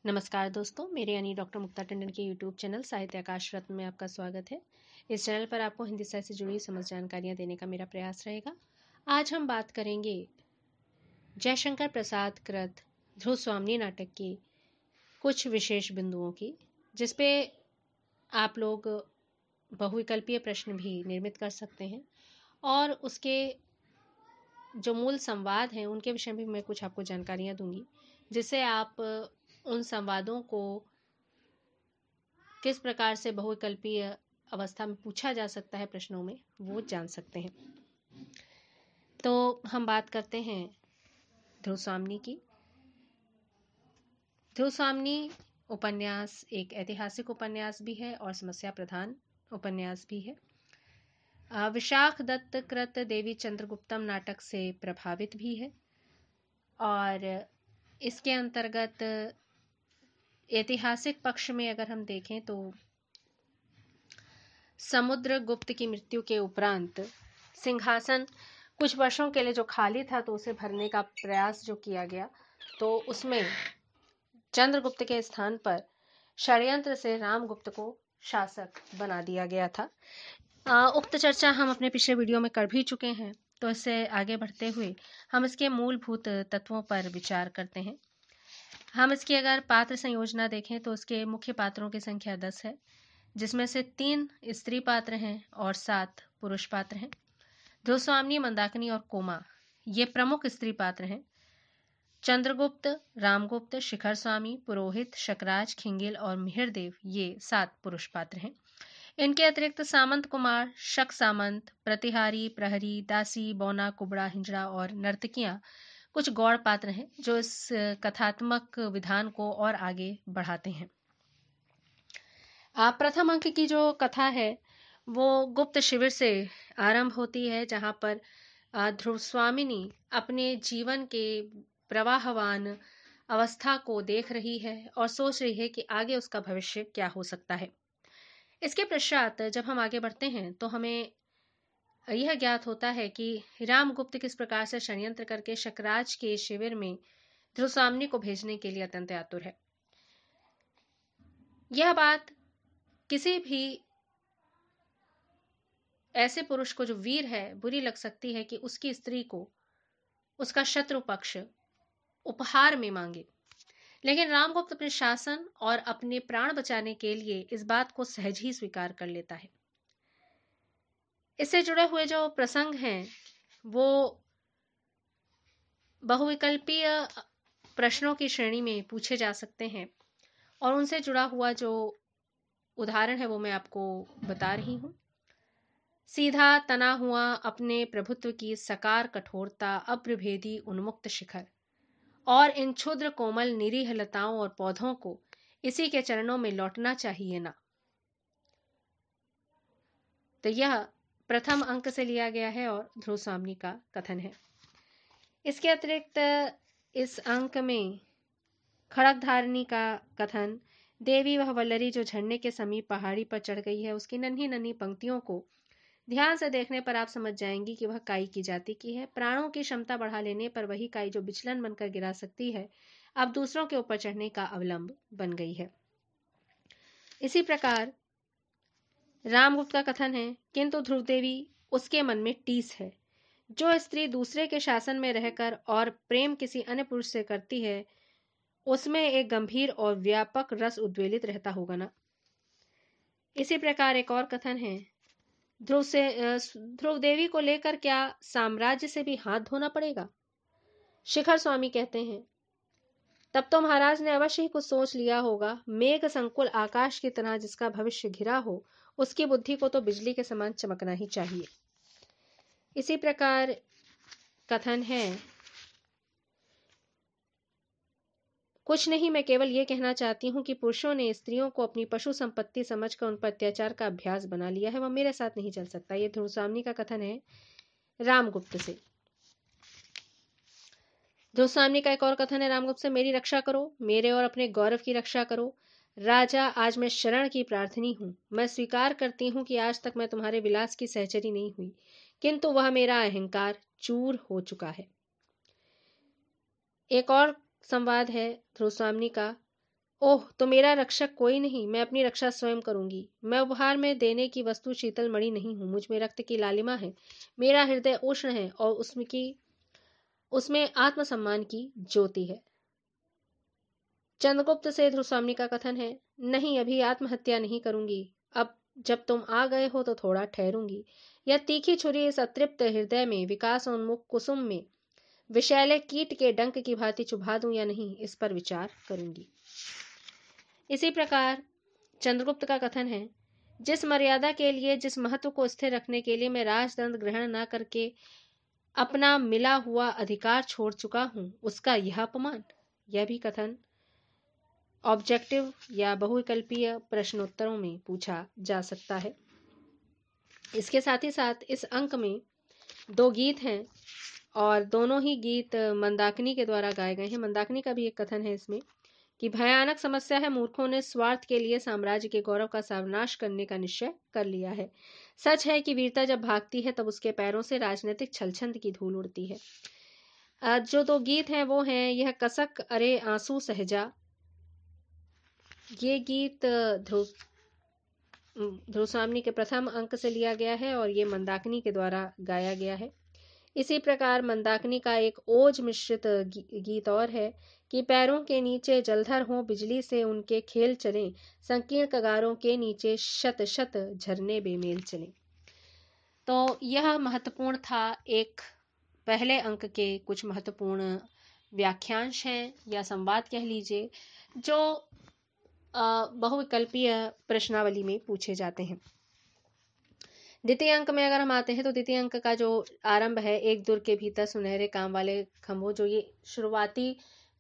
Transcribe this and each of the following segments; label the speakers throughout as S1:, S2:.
S1: नमस्कार दोस्तों, मेरे यानी डॉक्टर मुक्ता टंडन के यूट्यूब चैनल साहित्य आकाश रत्न में आपका स्वागत है। इस चैनल पर आपको हिंदी साहित्य से जुड़ी समस्त जानकारियाँ देने का मेरा प्रयास रहेगा। आज हम बात करेंगे जयशंकर प्रसाद कृत ध्रुव स्वामिनी नाटक के कुछ विशेष बिंदुओं की, जिसपे आप लोग बहुविकल्पीय प्रश्न भी निर्मित कर सकते हैं और उसके जो मूल संवाद हैं उनके विषय में मैं कुछ आपको जानकारियाँ दूंगी, जिससे आप उन संवादों को किस प्रकार से बहुविकल्पीय अवस्था में पूछा जा सकता है प्रश्नों में, वो जान सकते हैं। तो हम बात करते हैं ध्रुव स्वामिनी की। ध्रुव स्वामिनी उपन्यास एक ऐतिहासिक उपन्यास भी है और समस्या प्रधान उपन्यास भी है। विशाख दत्त कृत देवी चंद्रगुप्तम नाटक से प्रभावित भी है और इसके अंतर्गत ऐतिहासिक पक्ष में अगर हम देखें तो समुद्रगुप्त की मृत्यु के उपरांत सिंहासन कुछ वर्षों के लिए जो खाली था तो उसे भरने का प्रयास जो किया गया, तो उसमें चंद्रगुप्त के स्थान पर षड्यंत्र से रामगुप्त को शासक बना दिया गया था। उक्त चर्चा हम अपने पिछले वीडियो में कर भी चुके हैं, तो इससे आगे बढ़ते हुए हम इसके मूलभूत तत्वों पर विचार करते हैं। हम इसकी अगर पात्र संयोजना देखें तो इसके मुख्य पात्रों की संख्या 10 है, जिसमें से 3 स्त्री पात्र हैं और 7 पुरुष पात्र हैं। ध्रुव स्वामिनी, मंदाकिनी और कोमा ये प्रमुख स्त्री पात्र हैं। चंद्रगुप्त, रामगुप्त, शिखर स्वामी, पुरोहित, शकराज, खिंगिल और मिहिरदेव ये 7 पुरुष पात्र हैं। इनके अतिरिक्त सामंत कुमार, शक सामंत, प्रतिहारी, प्रहरी, दासी, बौना, कुबड़ा, हिंजड़ा और नर्तकियां कुछ गौड़ पात्र हैं जो इस कथात्मक विधान को और आगे बढ़ाते हैं। प्रथम अंक की जो कथा है वो गुप्त शिविर से आरंभ होती है, जहां पर ध्रुव स्वामिनी अपने जीवन के प्रवाहवान अवस्था को देख रही है और सोच रही है कि आगे उसका भविष्य क्या हो सकता है। इसके पश्चात जब हम आगे बढ़ते हैं तो हमें यह ज्ञात होता है कि रामगुप्त किस प्रकार से षड्यंत्र करके शकराज के शिविर में ध्रुव स्वामिनी को भेजने के लिए अत्यंत आतुर है। यह बात किसी भी ऐसे पुरुष को जो वीर है बुरी लग सकती है कि उसकी स्त्री को उसका शत्रु पक्ष उपहार में मांगे, लेकिन रामगुप्त अपने शासन और अपने प्राण बचाने के लिए इस बात को सहज ही स्वीकार कर लेता है। इससे जुड़े हुए जो प्रसंग हैं वो बहुविकल्पीय प्रश्नों की श्रेणी में पूछे जा सकते हैं और उनसे जुड़ा हुआ जो उदाहरण है वो मैं आपको बता रही हूं। सीधा तना हुआ अपने प्रभुत्व की सकार कठोरता, अप्रभेदी उन्मुक्त शिखर और इन क्षुद्र कोमल निरीह लताओं और पौधों को इसी के चरणों में लौटना चाहिए ना। तो यह प्रथम अंक से लिया गया है और ध्रुव स्वामिनी का कथन है। इसके अतिरिक्त इस अंक में खड़गधारिणी का कथन, देवी वह वल्लरी जो झरने के समीप पहाड़ी पर चढ़ गई है, उसकी नन्ही नन्ही पंक्तियों को ध्यान से देखने पर आप समझ जाएंगी कि वह काई की जाति की है। प्राणों की क्षमता बढ़ा लेने पर वही काई जो विचलन बनकर गिरा सकती है, अब दूसरों के ऊपर चढ़ने का अवलंब बन गई है। इसी प्रकार रामगुप्त का कथन है, किंतु ध्रुव देवी उसके मन में टीस है। जो स्त्री दूसरे के शासन में रहकर और प्रेम किसी अन्य पुरुष से करती है, उसमें एक गंभीर और व्यापक रस उद्वेलित रहता होगा ना। इसी प्रकार एक और कथन है, ध्रुव देवी को लेकर क्या साम्राज्य से भी हाथ धोना पड़ेगा। शिखर स्वामी कहते हैं, तब तो महाराज ने अवश्य ही कुछ सोच लिया होगा। मेघ संकुल आकाश की तरह जिसका भविष्य घिरा हो, उसकी बुद्धि को तो बिजली के समान चमकना ही चाहिए। इसी प्रकार कथन है, कुछ नहीं, मैं केवल ये कहना चाहती हूँ कि पुरुषों ने स्त्रियों को अपनी पशु संपत्ति समझकर उन पर अत्याचार का अभ्यास बना लिया है, वह मेरे साथ नहीं चल सकता। ये ध्रुव स्वामिनी का कथन है रामगुप्त से। ध्रुव स्वामिनी का एक और कथन है रामगुप्त से, मेरी रक्षा करो, मेरे और अपने गौरव की रक्षा करो। राजा, आज मैं शरण की प्रार्थनी हूँ। मैं स्वीकार करती हूँ कि आज तक मैं तुम्हारे विलास की सहचरी नहीं हुई, किंतु वह मेरा अहंकार चूर हो चुका है। एक और संवाद है ध्रुव स्वामिनी का, ओह, तो मेरा रक्षक कोई नहीं, मैं अपनी रक्षा स्वयं करूंगी। मैं उपहार में देने की वस्तु शीतल मणि नहीं हूं, मुझ में रक्त की लालिमा है, मेरा हृदय उष्ण है और उसमें आत्मसम्मान की ज्योति है। चंद्रगुप्त से ध्रुवस्वामी का कथन है, नहीं, अभी आत्महत्या नहीं करूंगी। अब जब तुम आ गए हो तो थोड़ा ठहरूंगी। यह तीखी छुरी इस अतृप्त हृदय में, विकासोन्मुख कुसुम में विषैले कीट के डंक की भांति चुभा दूं या नहीं, इस पर विचार करूंगी। इसी प्रकार चंद्रगुप्त का कथन है, जिस मर्यादा के लिए, जिस महत्व को स्थिर रखने के लिए मैं राजदंड ग्रहण न करके अपना मिला हुआ अधिकार छोड़ चुका हूं, उसका यह अपमान। यह भी कथन ऑब्जेक्टिव या बहुविकल्पीय प्रश्नोत्तरों में पूछा जा सकता है। इसके साथ ही साथ इस अंक में 2 गीत हैं और दोनों ही गीत मंदाकिनी के द्वारा गाए गए हैं। मंदाकिनी का भी एक कथन है इसमें कि भयानक समस्या है, मूर्खों ने स्वार्थ के लिए साम्राज्य के गौरव का सर्वनाश करने का निश्चय कर लिया है। सच है कि वीरता जब भागती है तब उसके पैरों से राजनीतिक छलछंद की धूल उड़ती है। जो 2 गीत हैं वो हैं, यह कसक अरे आंसू सहजा, ये गीत ध्रुवस्वामी के प्रथम अंक से लिया गया है और ये मंदाकिनी के द्वारा गाया गया है। इसी प्रकार मंदाकिनी का एक ओज मिश्रित गीत और है कि पैरों के नीचे जलधर हो बिजली से उनके खेल चले, संकीर्ण कगारों के नीचे शत शत झरने बेमेल चले। तो यह महत्वपूर्ण था, एक पहले अंक के कुछ महत्वपूर्ण व्याख्यांश हैं या संवाद कह लीजिए, जो बहुविकल्पीय प्रश्नावली में पूछे जाते हैं। द्वितीय अंक में अगर हम आते हैं तो द्वितीय अंक का जो आरंभ है, एक दुर्ग के भीतर सुनहरे काम वाले खंभों, जो ये शुरुआती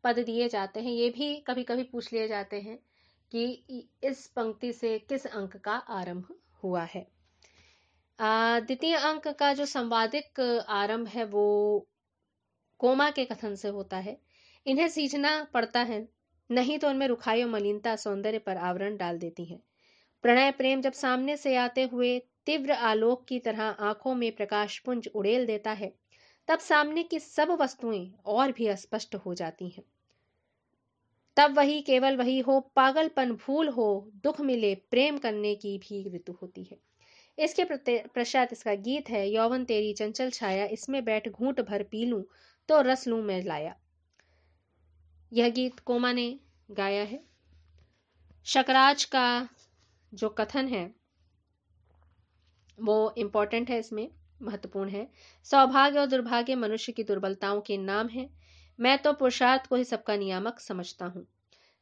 S1: पद दिए जाते हैं, ये भी कभी कभी पूछ लिए जाते हैं कि इस पंक्ति से किस अंक का आरंभ हुआ है। द्वितीय अंक का जो संवादिक आरंभ है वो कोमा के कथन से होता है, इन्हें सींचना पड़ता है, नहीं तो उनमें रुखाई और मलिनता सौंदर्य पर आवरण डाल देती है। प्रणय प्रेम जब सामने से आते हुए तीव्र आलोक की तरह आंखों में प्रकाश पुंज उड़ेल देता है, तब सामने की सब वस्तुएं और भी अस्पष्ट हो जाती हैं। तब वही, केवल वही हो, पागलपन भूल हो, दुख मिले, प्रेम करने की भी ऋतु होती है। इसके पश्चात इसका गीत है, यौवन तेरी चंचल छाया, इसमें बैठ घूंट भर पी लूं तो रस लूं मैं लाया। यह गीत कोमा ने गाया है। शकराज का जो कथन है वो इम्पोर्टेंट है, इसमें महत्वपूर्ण है। सौभाग्य और दुर्भाग्य मनुष्य की दुर्बलताओं के नाम है, मैं तो पुरुषार्थ को ही सबका नियामक समझता हूँ।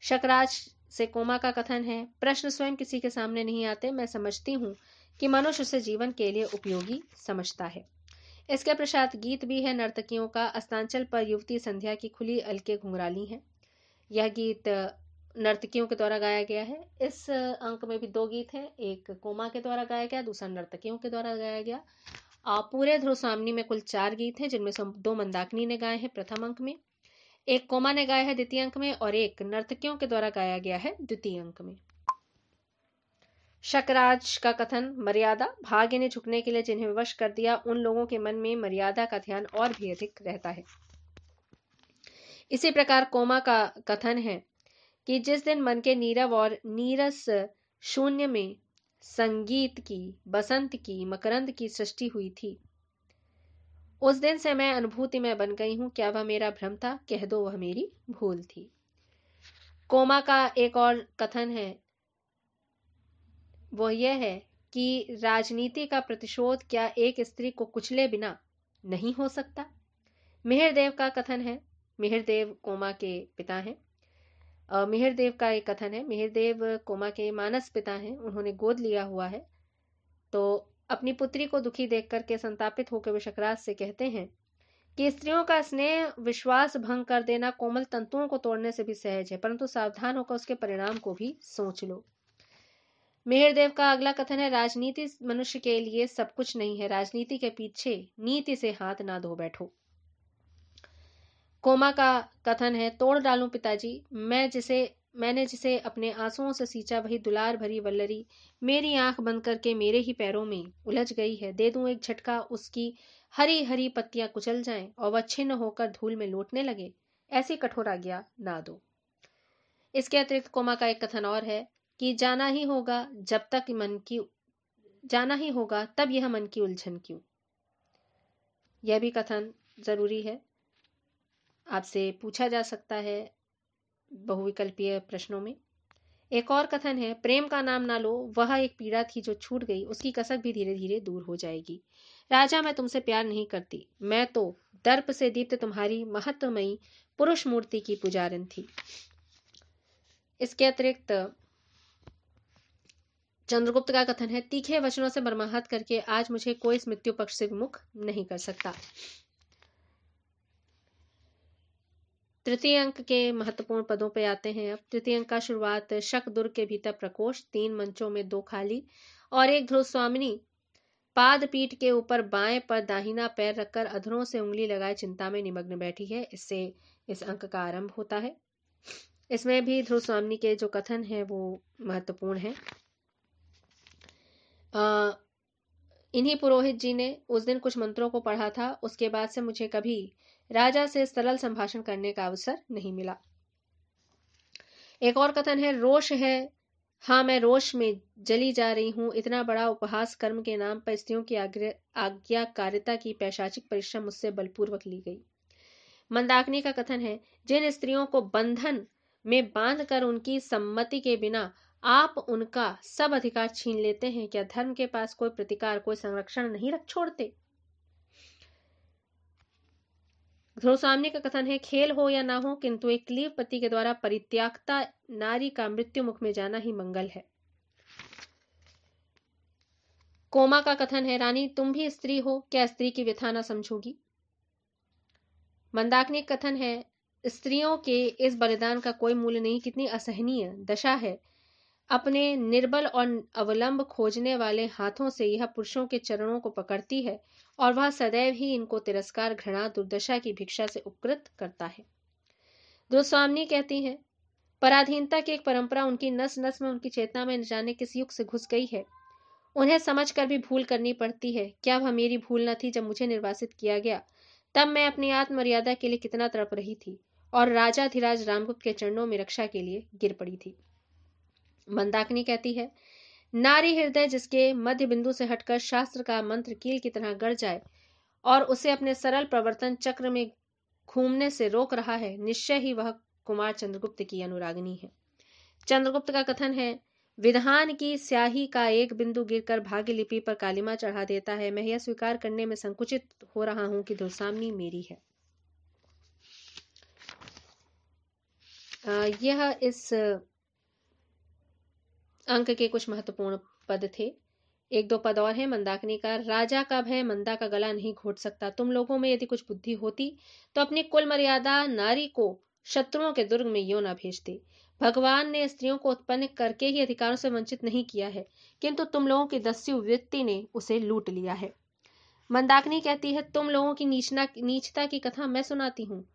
S1: शकराज से कोमा का कथन है, प्रश्न स्वयं किसी के सामने नहीं आते, मैं समझती हूँ कि मनुष्य उसे जीवन के लिए उपयोगी समझता है। इसके पश्चात गीत भी है नर्तकियों का, अस्तांचल पर युवती संध्या की खुली अलके घुंघराली है। यह गीत नर्तकियों के द्वारा गाया गया है। इस अंक में भी 2 गीत हैं, एक कोमा के द्वारा गाया गया, दूसरा नर्तकियों के द्वारा गाया गया। पूरे ध्रुवस्वामी में कुल 4 गीत हैं, जिनमें से 2 मंदाकिनी ने गाए हैं प्रथम अंक में, एक कोमा ने गाया है द्वितीय अंक में और एक नर्तकियों के द्वारा गाया गया है द्वितीय अंक में। शकराज का कथन, मर्यादा, भाग्य ने झुकने के लिए जिन्हें विवश कर दिया, उन लोगों के मन में मर्यादा का ध्यान और भी अधिक रहता है। इसी प्रकार कोमा का कथन है कि जिस दिन मन के नीरव और नीरस शून्य में संगीत की, बसंत की, मकरंद की सृष्टि हुई थी, उस दिन से मैं अनुभूति में बन गई हूं, क्या वह मेरा भ्रम था, कह दो वह मेरी भूल थी। कोमा का एक और कथन है, वो यह है कि राजनीति का प्रतिशोध क्या एक स्त्री को कुचले बिना नहीं हो सकता। मिहिरदेव का कथन है, मिहिरदेव कोमा के पिता हैं, मिहिरदेव का एक कथन है, मिहिरदेव कोमा के मानस पिता हैं, उन्होंने गोद लिया हुआ है। तो अपनी पुत्री को दुखी देख करके संतापित होकर वे शकराज से कहते हैं कि स्त्रियों का स्नेह विश्वास भंग कर देना कोमल तंतुओं को तोड़ने से भी सहज है, परंतु सावधान होकर उसके परिणाम को भी सोच लो। मिहिरदेव का अगला कथन है, राजनीति मनुष्य के लिए सब कुछ नहीं है, राजनीति के पीछे नीति से हाथ ना धो बैठो। कोमा का कथन है, तोड़ डालूं पिताजी, मैंने जिसे अपने आंसुओं से सींचा वही दुलार भरी वल्लरी मेरी आंख बंद करके मेरे ही पैरों में उलझ गई है। दे दूं एक झटका, उसकी हरी हरी पत्तियां कुचल जाएं और वह छिन्न होकर धूल में लौटने लगे, ऐसी कठोर आज्ञा ना दो। इसके अतिरिक्त कोमा का एक कथन और है कि जाना ही होगा तब यह मन की उलझन क्यों। यह भी कथन जरूरी है, आपसे पूछा जा सकता है बहुविकल्पीय प्रश्नों में। एक और कथन है, प्रेम का नाम ना लो, वह एक पीड़ा थी जो छूट गई, उसकी कसक भी धीरे धीरे दूर हो जाएगी। राजा, मैं तुमसे प्यार नहीं करती, मैं तो दर्प से दीप्त तुम्हारी महत्वमयी पुरुष मूर्ति की पुजारिन थी। इसके अतिरिक्त चंद्रगुप्त का कथन है, तीखे वचनों से मर्माहत करके आज मुझे कोई इस मृत्यु पक्ष से विमुख नहीं कर सकता। तृतीय अंक के महत्वपूर्ण पदों पे आते हैं। अब तृतीय अंक का शुरुआत, शक दुर्ग के भीतर प्रकोष्ठ, 3 मंचों में 2 खाली और एक ध्रुव स्वामिनी पाद पीठ के ऊपर बाएं पर दाहिना पैर रखकर अधरों से उंगली लगाए चिंता में निमग्न बैठी है। इससे इस अंक का आरंभ होता है। इसमें भी ध्रुव स्वामिनी के जो कथन है वो महत्वपूर्ण है। इन्हीं पुरोहित जी ने उस दिन कुछ मंत्रों को पढ़ा था, उसके बाद से मुझे कभी राजा से सरल संभाषण करने का अवसर नहीं मिला। एक और कथन है, रोष है, हाँ मैं रोष में जली जा रही हूं। इतना बड़ा उपहास कर्म के नाम पर स्त्रियों की आज्ञाकारिता की पैशाचिक परिश्रम मुझसे बलपूर्वक ली गई। मंदाकिनी का कथन है, जिन स्त्रियों को बंधन में बांधकर उनकी सम्मति के बिना आप उनका सब अधिकार छीन लेते हैं, क्या धर्म के पास कोई प्रतिकार, कोई संरक्षण नहीं रख छोड़ते। ध्रुव स्वामिनी का कथन है, खेल हो या ना हो, किंतु एक क्लीव पति के द्वारा परित्यागता नारी का मृत्यु मुख में जाना ही मंगल है। कोमा का कथन है, रानी तुम भी स्त्री हो, क्या स्त्री की व्यथा न समझोगी। मंदाकिनी का कथन है, स्त्रियों के इस बलिदान का कोई मूल्य नहीं, कितनी असहनीय दशा है। अपने निर्बल और अवलंब खोजने वाले हाथों से यह पुरुषों के चरणों को पकड़ती है और वह सदैव ही इनको तिरस्कार, घृणा, दुर्दशा की भिक्षा से उपकृत करता है। दुस्वामिनी कहती हैं, पराधीनता की एक परंपरा उनकी नस नस में, उनकी चेतना में न जाने किस युग से घुस गई है। उन्हें समझकर भी भूल करनी पड़ती है। क्या वह मेरी भूल न थी? जब मुझे निर्वासित किया गया तब मैं अपनी आत्ममर्यादा के लिए कितना तड़प रही थी और राजाधिराज रामगुप्त के चरणों में रक्षा के लिए गिर पड़ी थी। मंदाकिनी कहती है, नारी हृदय जिसके मध्य बिंदु से हटकर शास्त्र का मंत्र कील की तरह गड़ जाए और उसे अपने सरल प्रवर्तन चक्र में घूमने से रोक रहा है, निश्चय ही वह कुमार चंद्रगुप्त की अनुरागिनी है। चंद्रगुप्त का कथन है, विधान की स्याही का एक बिंदु गिरकर भाग्य लिपि पर कालिमा चढ़ा देता है। मैं यह स्वीकार करने में संकुचित हो रहा हूं कि ध्रुवसाम्नी मेरी है। यह इस अंक के कुछ महत्वपूर्ण पद थे। 1-2 पद और है। मंदाकिनी का, राजा का भय मंदा का गला नहीं घोट सकता। तुम लोगों में यदि कुछ बुद्धि होती तो अपनी कुल मर्यादा नारी को शत्रुओं के दुर्ग में यूं न भेजते। भगवान ने स्त्रियों को उत्पन्न करके ही अधिकारों से वंचित नहीं किया है, किंतु तुम लोगों की दस्यु वृत्ति ने उसे लूट लिया है। मंदाकिनी कहती है, तुम लोगों की नीचता की कथा मैं सुनाती हूँ,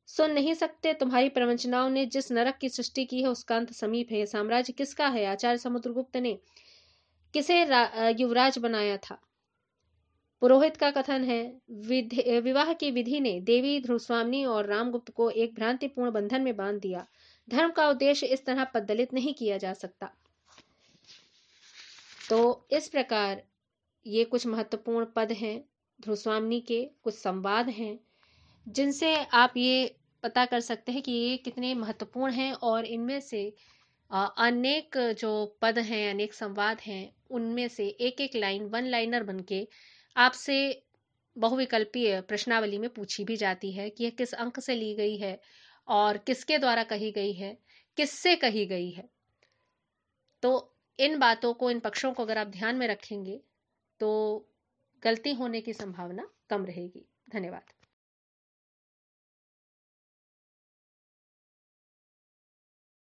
S1: सुन नहीं सकते। तुम्हारी प्रवंचनाओं ने जिस नरक की सृष्टि की है उसका अंत समीप है। साम्राज्य किसका है? आचार्य समुद्रगुप्त ने किसे युवराज बनाया था? पुरोहित का कथन है, विवाह की विधि ने देवी ध्रुवस्वामिनी और रामगुप्त को एक भ्रांतिपूर्ण बंधन में बांध दिया। धर्म का उद्देश्य इस तरह पददलित नहीं किया जा सकता। तो इस प्रकार ये कुछ महत्वपूर्ण पद हैं ध्रुवस्वामिनी के, कुछ संवाद हैं जिनसे आप ये पता कर सकते हैं कि ये कितने महत्वपूर्ण हैं और इनमें से अनेक जो पद हैं, अनेक संवाद हैं, उनमें से एक एक लाइन वन लाइनर बनके आपसे बहुविकल्पीय प्रश्नावली में पूछी भी जाती है कि यह किस अंक से ली गई है और किसके द्वारा कही गई है, किससे कही गई है। तो इन बातों को, इन पक्षों को अगर आप ध्यान में रखेंगे तो गलती होने की संभावना कम रहेगी। धन्यवाद।